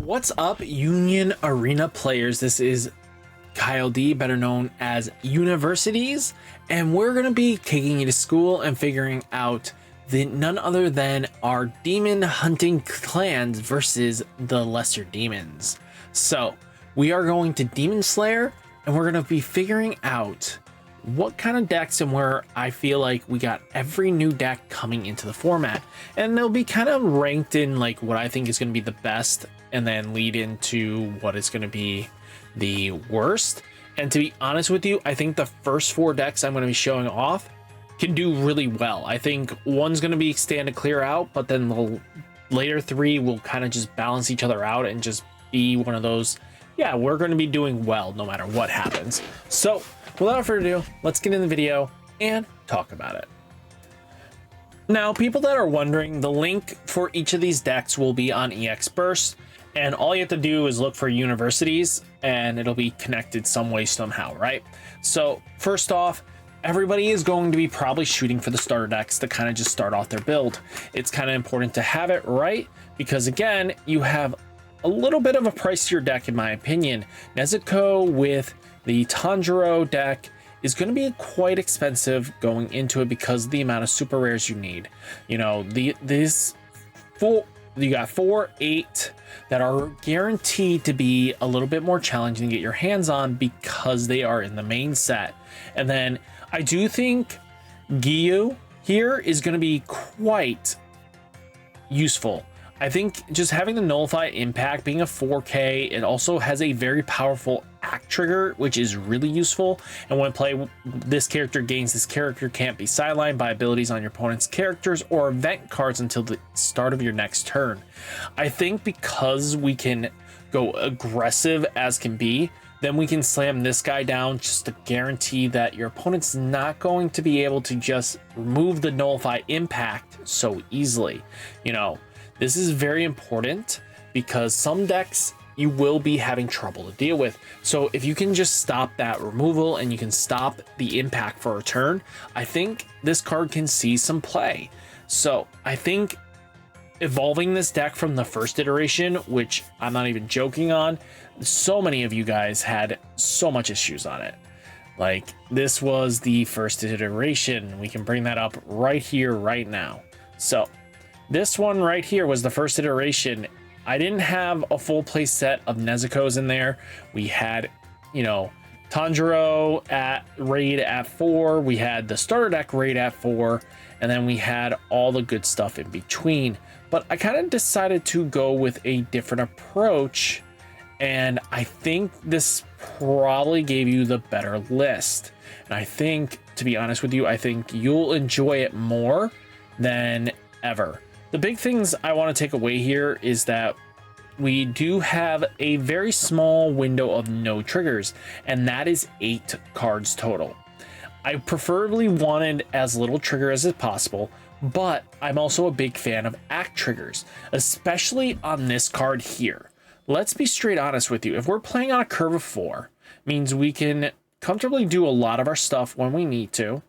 What's up, Union Arena players? This is Kyle D, better known as Universities, and we're going to be taking you to school and figuring out none other than our demon hunting clans versus the lesser demons. So we are going to Demon Slayer, and we're going to be figuring out what kind of decks and where I feel like we got every new deck coming into the format, and they'll be kind of ranked in like what I think is going to be the best and then lead into what is going to be the worst. And to be honest with you, I think the first four decks I'm going to be showing off can do really well. I think one's going to be stand to clear out, but then the later three will kind of just balance each other out and just be one of those, yeah, we're going to be doing well no matter what happens. So without further ado, let's get in the video and talk about it. Now, people that are wondering, the link for each of these decks will be on EX Burst, and all you have to do is look for universities and it'll be connected some way somehow, right? So first off, everybody is going to be probably shooting for the starter decks to kind of just start off their build. It's kind of important to have it right because, again, you have a little bit of a pricier deck in my opinion. Nezuko with the Tanjiro deck is going to be quite expensive going into it because of the amount of super rares you need. You know, you got 4, 8 that are guaranteed to be a little bit more challenging to get your hands on because they are in the main set. And then I do think Gyu here is going to be quite useful. I think just having the nullify impact, being a 4K, it also has a very powerful act trigger, which is really useful. And when play, this character gains this character can't be sidelined by abilities on your opponent's characters or event cards until the start of your next turn. I think because we can go aggressive as can be, then we can slam this guy down just to guarantee that your opponent's not going to be able to just remove the nullify impact so easily. You know, this is very important because some decks you will be having trouble to deal with. So if you can just stop that removal and you can stop the impact for a turn, I think this card can see some play. So I think evolving this deck from the first iteration, which I'm not even joking on, so many of you guys had so much issues on it. Like, this was the first iteration. We can bring that up right here, right now. So this one right here was the first iteration. I didn't have a full play set of Nezuko's in there. We had, you know, Tanjiro at raid at 4. We had the starter deck raid at 4. And then we had all the good stuff in between. But I kind of decided to go with a different approach. And I think this probably gave you the better list. And I think, to be honest with you, I think you'll enjoy it more than ever. The big things I want to take away here is that we do have a very small window of no triggers, and that is 8 cards total. I preferably wanted as little trigger as possible, but I'm also a big fan of act triggers, especially on this card here. Let's be straight honest with you. If we're playing on a curve of 4, means we can comfortably do a lot of our stuff when we need to,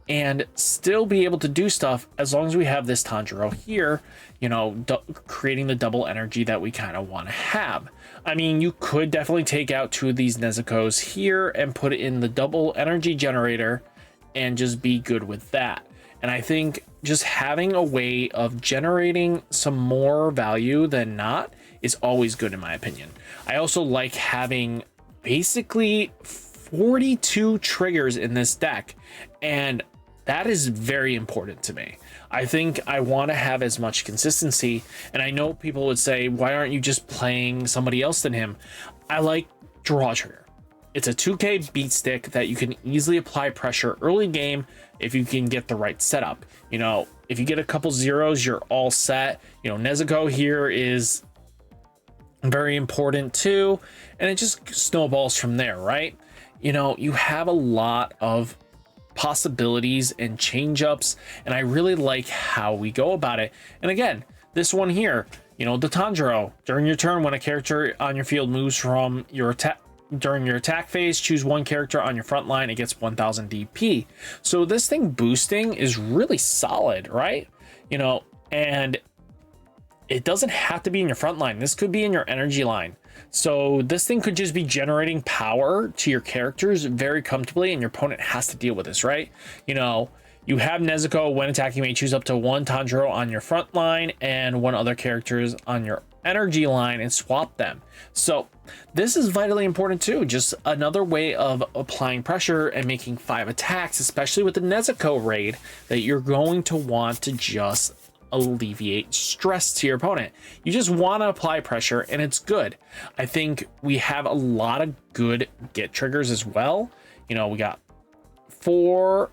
and still be able to do stuff as long as we have this Tanjiro here, you know, creating the double energy that we kind of want to have. I mean, you could definitely take out 2 of these Nezuko's here and put it in the double energy generator and just be good with that. And I think just having a way of generating some more value than not is always good in my opinion. I also like having basically 42 triggers in this deck, and that is very important to me. I think I want to have as much consistency, and I know people would say, why aren't you just playing somebody else than him? I like draw trigger. It's a 2K beat stick that you can easily apply pressure early game if you can get the right setup. You know, if you get a couple zeros, you're all set. You know, Nezuko here is very important too, and it just snowballs from there, right? You know, you have a lot of possibilities and change ups, and I really like how we go about it. And again, this one here, you know, the Tanjiro, during your turn, when a character on your field moves from your attack during your attack phase, choose one character on your front line, it gets 1000 DP. So this thing boosting is really solid, right? You know, and it doesn't have to be in your front line. This could be in your energy line. So this thing could just be generating power to your characters very comfortably, and your opponent has to deal with this, right? You know, you have Nezuko. When attacking, you may choose up to one Tanjiro on your front line and one other characters on your energy line and swap them. So this is vitally important too. Just another way of applying pressure and making 5 attacks, especially with the Nezuko raid, that you're going to want to just alleviate stress to your opponent. You just want to apply pressure, and it's good. I think we have a lot of good get triggers as well. You know, we have 4,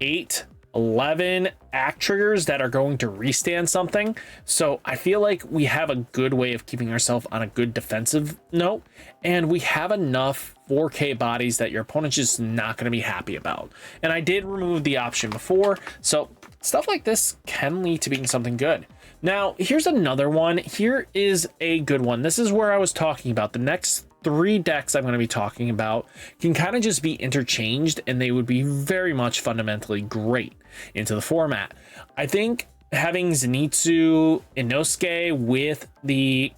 8, 11 act triggers that are going to restand something. So I feel like we have a good way of keeping ourselves on a good defensive note, and we have enough 4K bodies that your opponent's just not going to be happy about. And I did remove the option before, so stuff like this can lead to being something good. Now, here's another one. Here is a good one. This is where I was talking about the next 3 decks I'm going to be talking about can kind of just be interchanged, and they would be very much fundamentally great into the format. I think having Zenitsu and Inosuke with the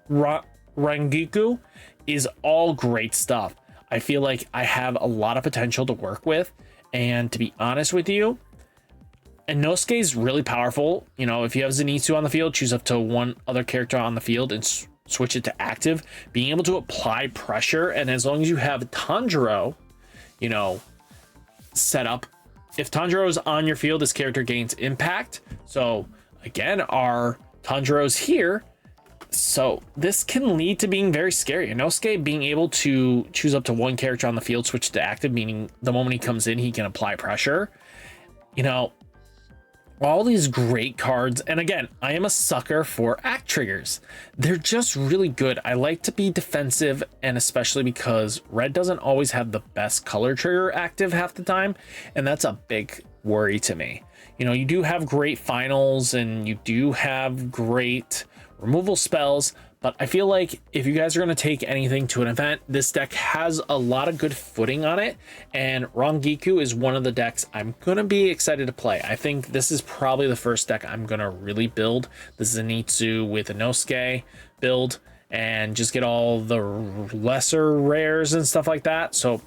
Rangiku is all great stuff. I feel like I have a lot of potential to work with, and to be honest with you, Inosuke is really powerful. You know, if you have Zenitsu on the field, choose up to one other character on the field and switch it to active, being able to apply pressure. And as long as you have Tanjiro, you know, set up, if Tanjiro is on your field, this character gains impact. So again, our Tanjiro's here. So this can lead to being very scary. Inosuke being able to choose up to one character on the field, switch to active, meaning the moment he comes in, he can apply pressure. You know, all these great cards. And again, I am a sucker for act triggers. They're just really good. I like to be defensive, and especially because red doesn't always have the best color trigger active half the time, and that's a big worry to me. You know, you do have great finals and you do have great removal spells, but I feel like if you guys are going to take anything to an event, this deck has a lot of good footing on it, and Rangiku is one of the decks I'm going to be excited to play. I think this is probably the first deck I'm going to really build, the Zenitsu with Inosuke build, and just get all the lesser rares and stuff like that. So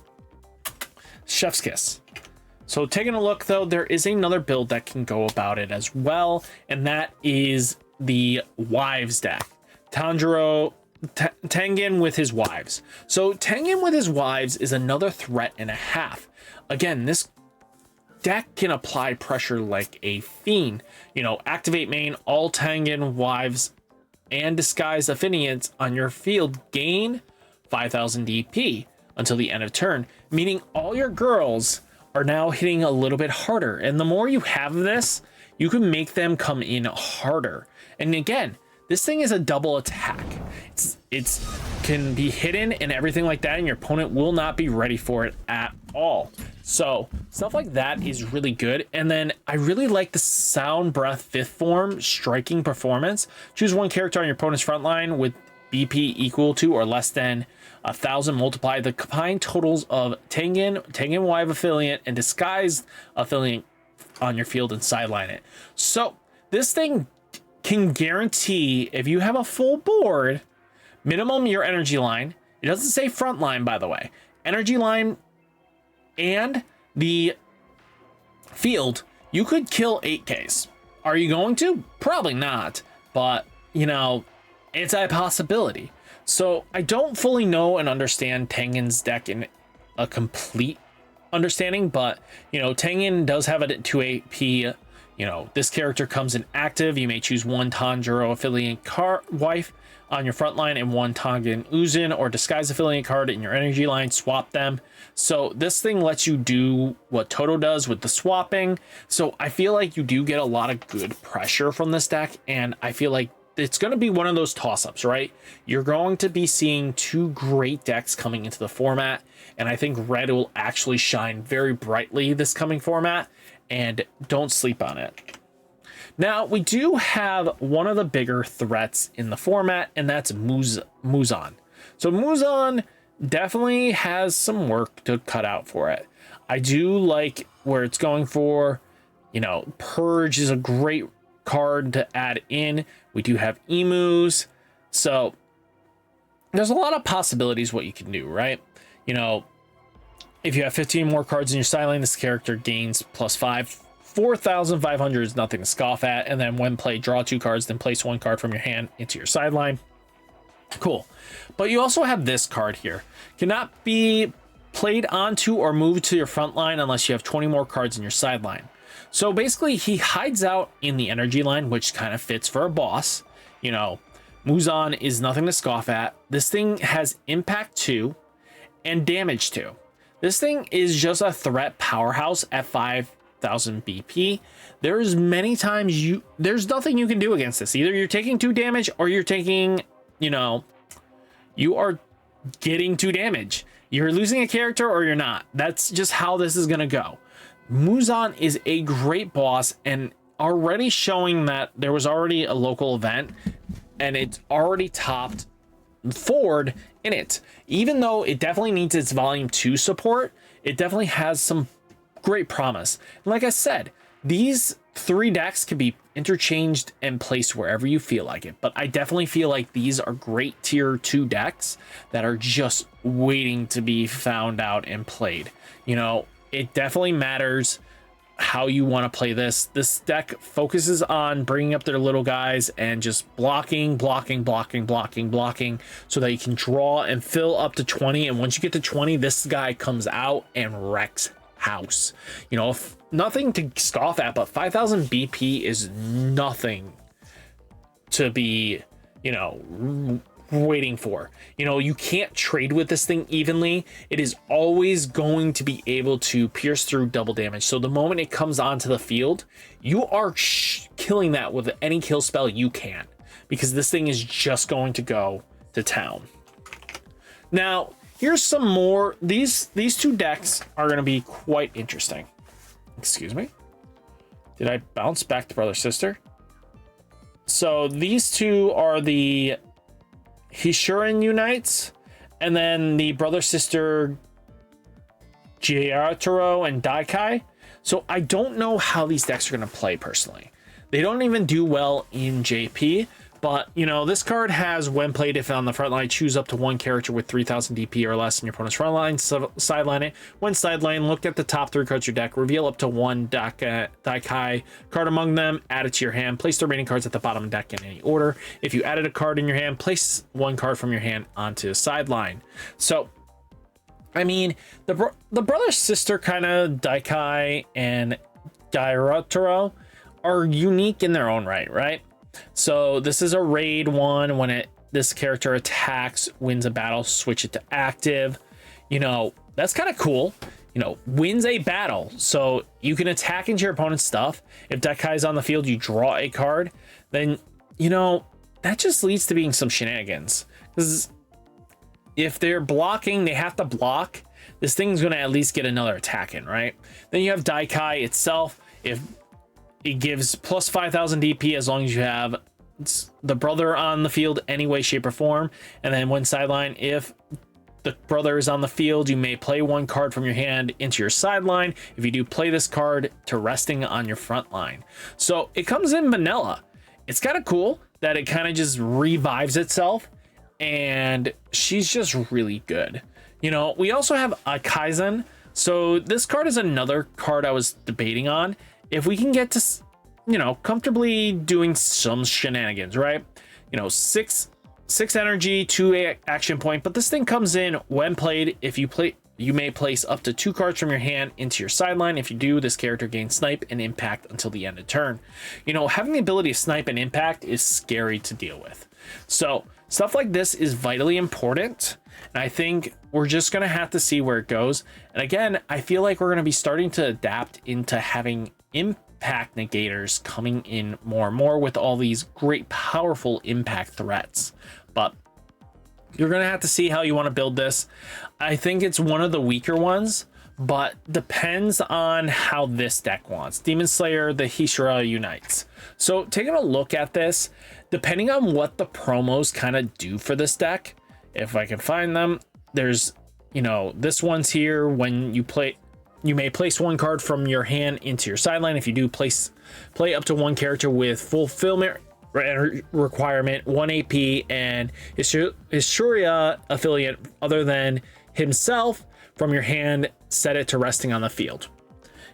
chef's kiss. So taking a look though, there is another build that can go about it as well, and that is the wives deck. Tengen with his wives. So Tengen with his wives is another threat and a half. Again, this deck can apply pressure like a fiend. You know, activate main, all Tengen wives and disguise affiniates on your field gain 5000 DP until the end of turn, meaning all your girls are now hitting a little bit harder. And the more you have this, you can make them come in harder. And again, this thing is a double attack. It's can be hidden and everything like that, and your opponent will not be ready for it at all. So stuff like that is really good. And then I really like the Sound Breath 5th form striking performance. Choose one character on your opponent's front line with BP equal to or less than 1000. Multiply the combined totals of Tengen Wife affiliate, and disguised affiliate on your field and sideline it. So this thing can guarantee, if you have a full board, minimum your energy line. It doesn't say front line, by the way. Energy line and the field, you could kill 8Ks. Are you going to? Probably not, but you know, it's a possibility. So I don't fully know and understand Tengen's deck in a complete understanding, but you know, Tengen does have it at 2 AP. You know, this character comes in active. You may choose one Tanjiro affiliate wife on your front line and one Tengen Uzui or disguise affiliate card in your energy line. Swap them. So this thing lets you do what Toto does with the swapping. So I feel like you do get a lot of good pressure from this deck, and I feel like it's going to be one of those toss-ups, right? You're going to be seeing 2 great decks coming into the format, and I think red will actually shine very brightly this coming format, and don't sleep on it. Now, we do have one of the bigger threats in the format, and that's Muzan. So Muzan definitely has some work to cut out for it. I do like where it's going for. You know, Purge is a great card to add in. We do have emus. So there's a lot of possibilities what you can do, right? You know, if you have 15 more cards in your sideline, this character gains +5. 4,500 is nothing to scoff at. And then when played, draw 2 cards, then place 1 card from your hand into your sideline. Cool. But you also have this card here. Cannot be played onto or moved to your front line unless you have 20 more cards in your sideline. So basically, he hides out in the energy line, which kind of fits for a boss. You know, Muzan is nothing to scoff at. This thing has impact 2 and damage 2. This thing is just a threat powerhouse at 5,000 BP. There's many times there's nothing you can do against this. Either you're taking 2 damage or you're taking, you know, you are getting 2 damage. You're losing a character or you're not. That's just how this is going to go. Muzan is a great boss and already showing that there was already a local event and it's already topped forward in it. Even though it definitely needs its volume 2 support, it definitely has some great promise. And like I said, these 3 decks can be interchanged and placed wherever you feel like it. But I definitely feel like these are great tier 2 decks that are just waiting to be found out and played. You know, it definitely matters how you want to play this. This deck focuses on bringing up their little guys and just blocking so that you can draw and fill up to 20. And once you get to 20, this guy comes out and wrecks house. You know, nothing to scoff at, but 5,000 BP is nothing to be, you know, waiting for. You know, you can't trade with this thing evenly. It is always going to be able to pierce through double damage. So the moment it comes onto the field, you are killing that with any kill spell you can, because this thing is just going to go to town. Now, here's some more. These 2 decks are going to be quite interesting. Excuse me. Did I bounce back to brother sister? So these 2 are the Hishurin Unites, and then the brother sister Gyatoro and Daikai. So I don't know how these decks are going to play personally. They don't even do well in JP, but you know, this card has, when played, if on the front line, choose up to 1 character with 3,000 DP or less in your opponent's front line, sideline it. When sideline, look at the top 3 cards of your deck, reveal up to 1 Daikai card among them, add it to your hand, place the remaining cards at the bottom of the deck in any order. If you added a card in your hand, place 1 card from your hand onto the sideline. So, I mean, the brother sister kind of Daikai and Gyatoro are unique in their own right? So this is a raid 1. When this character attacks, wins a battle, switch it to active. You know, that's kind of cool. You know, wins a battle, so you can attack into your opponent's stuff. If Daikai is on the field, you draw a card. Then, you know, that just leads to being some shenanigans. Because if they're blocking, they have to block. This thing's going to at least get another attack in, right? Then you have Daikai itself. If it gives plus 5,000 DP as long as you have the brother on the field any way, shape, or form. And then when sideline, if the brother is on the field, you may play 1 card from your hand into your sideline. If you do, play this card to resting on your front line. So it comes in vanilla. It's kind of cool that it kind of just revives itself, and she's just really good. You know, we also have a Kaizen. So this card is another card I was debating on. If we can get to, you know, comfortably doing some shenanigans, right? You know, 6 energy, 2 action point, but this thing comes in when played. If you play, you may place up to 2 cards from your hand into your sideline. If you do, this character gains snipe and impact until the end of turn. You know, having the ability to snipe and impact is scary to deal with. So stuff like this is vitally important. And I think we're just going to have to see where it goes. And again, I feel like we're going to be starting to adapt into having impact negators coming in more and more with all these great, powerful impact threats. But you're going to have to see how you want to build this. I think it's one of the weaker ones, but depends on how this deck wants. Demon Slayer, the Hishira Unites. So taking a look at this, depending on what the promos kind of do for this deck, if I can find them, there's, you know, this one's here when you play, You may place one card from your hand into your sideline. If you do, play up to one character with fulfillment requirement, 1 AP, and Historia affiliate other than himself from your hand, set it to resting on the field.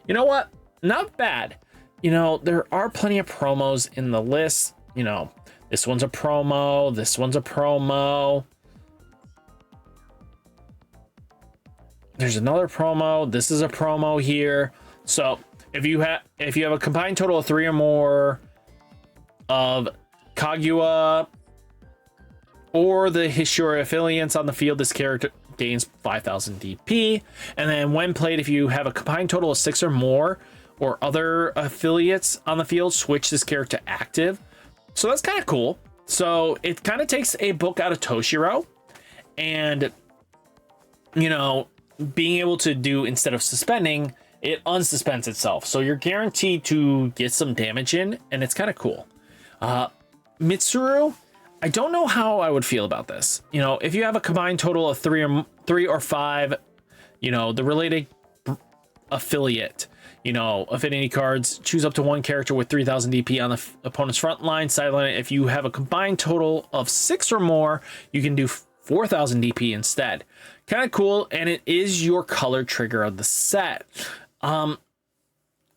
You know what? Not bad. You know, there are plenty of promos in the list. You know, this one's a promo, this one's a promo. There's another promo. This is a promo here. So if you have a combined total of 3 or more of Kaguya or the Hishuri affiliates on the field, this character gains 5,000 DP. And then when played, if you have a combined total of 6 or more or other affiliates on the field, switch this character to active. So that's kind of cool. So it kind of takes a book out of Toshiro, and you know, being able to do, instead of suspending, it unsuspends itself. So you're guaranteed to get some damage in, and it's kind of cool. Mitsuru, I don't know how I would feel about this. You know, if you have a combined total of 3 or 5, you know, the related affiliate, you know, affinity cards, choose up to one character with 3,000 DP on the opponent's front line, sideline. If you have a combined total of 6 or more, you can do 4,000 DP instead. Kind of cool, and it is your color trigger of the set. I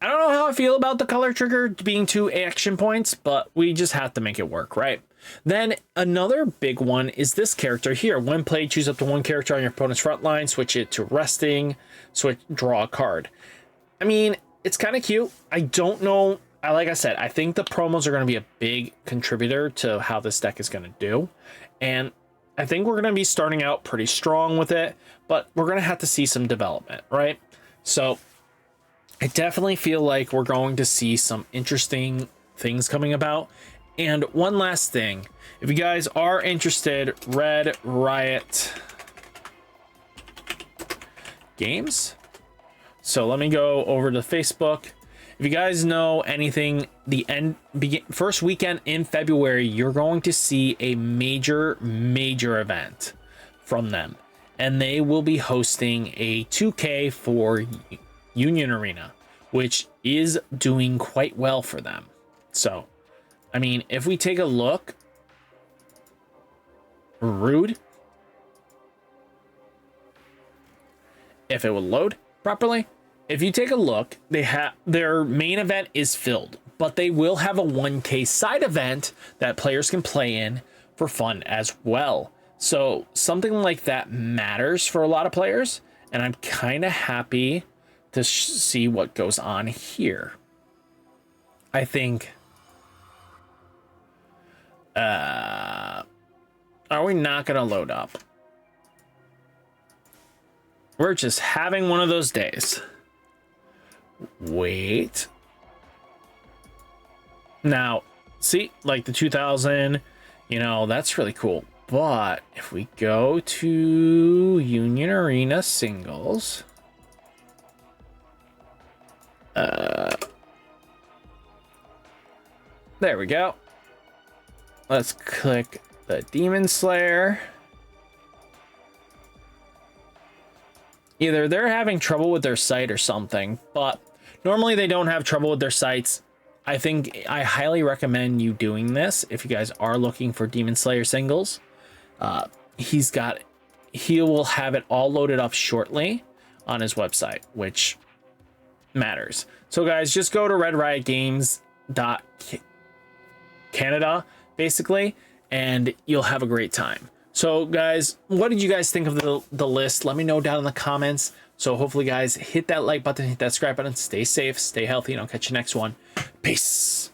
don't know how I feel about the color trigger being 2 action points, but we just have to make it work, right? Then another big one is this character here. When played, choose up to one character on your opponent's front line, switch it to resting, draw a card. I mean, it's kind of cute. I don't know. Like I said, I think the promos are going to be a big contributor to how this deck is going to do. And I think we're going to be starting out pretty strong with it, but we're going to have to see some development, right? So I definitely feel like we're going to see some interesting things coming about. And one last thing, if you guys are interested, Red Riot Games. So let me go over to Facebook. If you guys know anything, first weekend in February, you're going to see a major event from them. And they will be hosting a 2K for Union Arena, which is doing quite well for them. So, I mean, if we take a look, Rude, if it will load properly. If you take a look, they have their main event is filled, but they will have a 1K side event that players can play in for fun as well. So something like that matters for a lot of players, and I'm kind of happy to see what goes on here. I think are we not gonna load up? We're just having one of those days. Wait. Now, see, like the 2000, you know, that's really cool. But if we go to Union Arena singles, there we go. Let's click the Demon Slayer. Either they're having trouble with their site or something, but normally they don't have trouble with their sites. I think I highly recommend you doing this if you guys are looking for Demon Slayer singles. He will have it all loaded up shortly on his website, which matters. So guys, just go to redriotgames.canada basically, and you'll have a great time. So guys, what did you guys think of the list? Let me know down in the comments. So hopefully guys, hit that like button, hit that subscribe button, stay safe, stay healthy, and I'll catch you next one. Peace.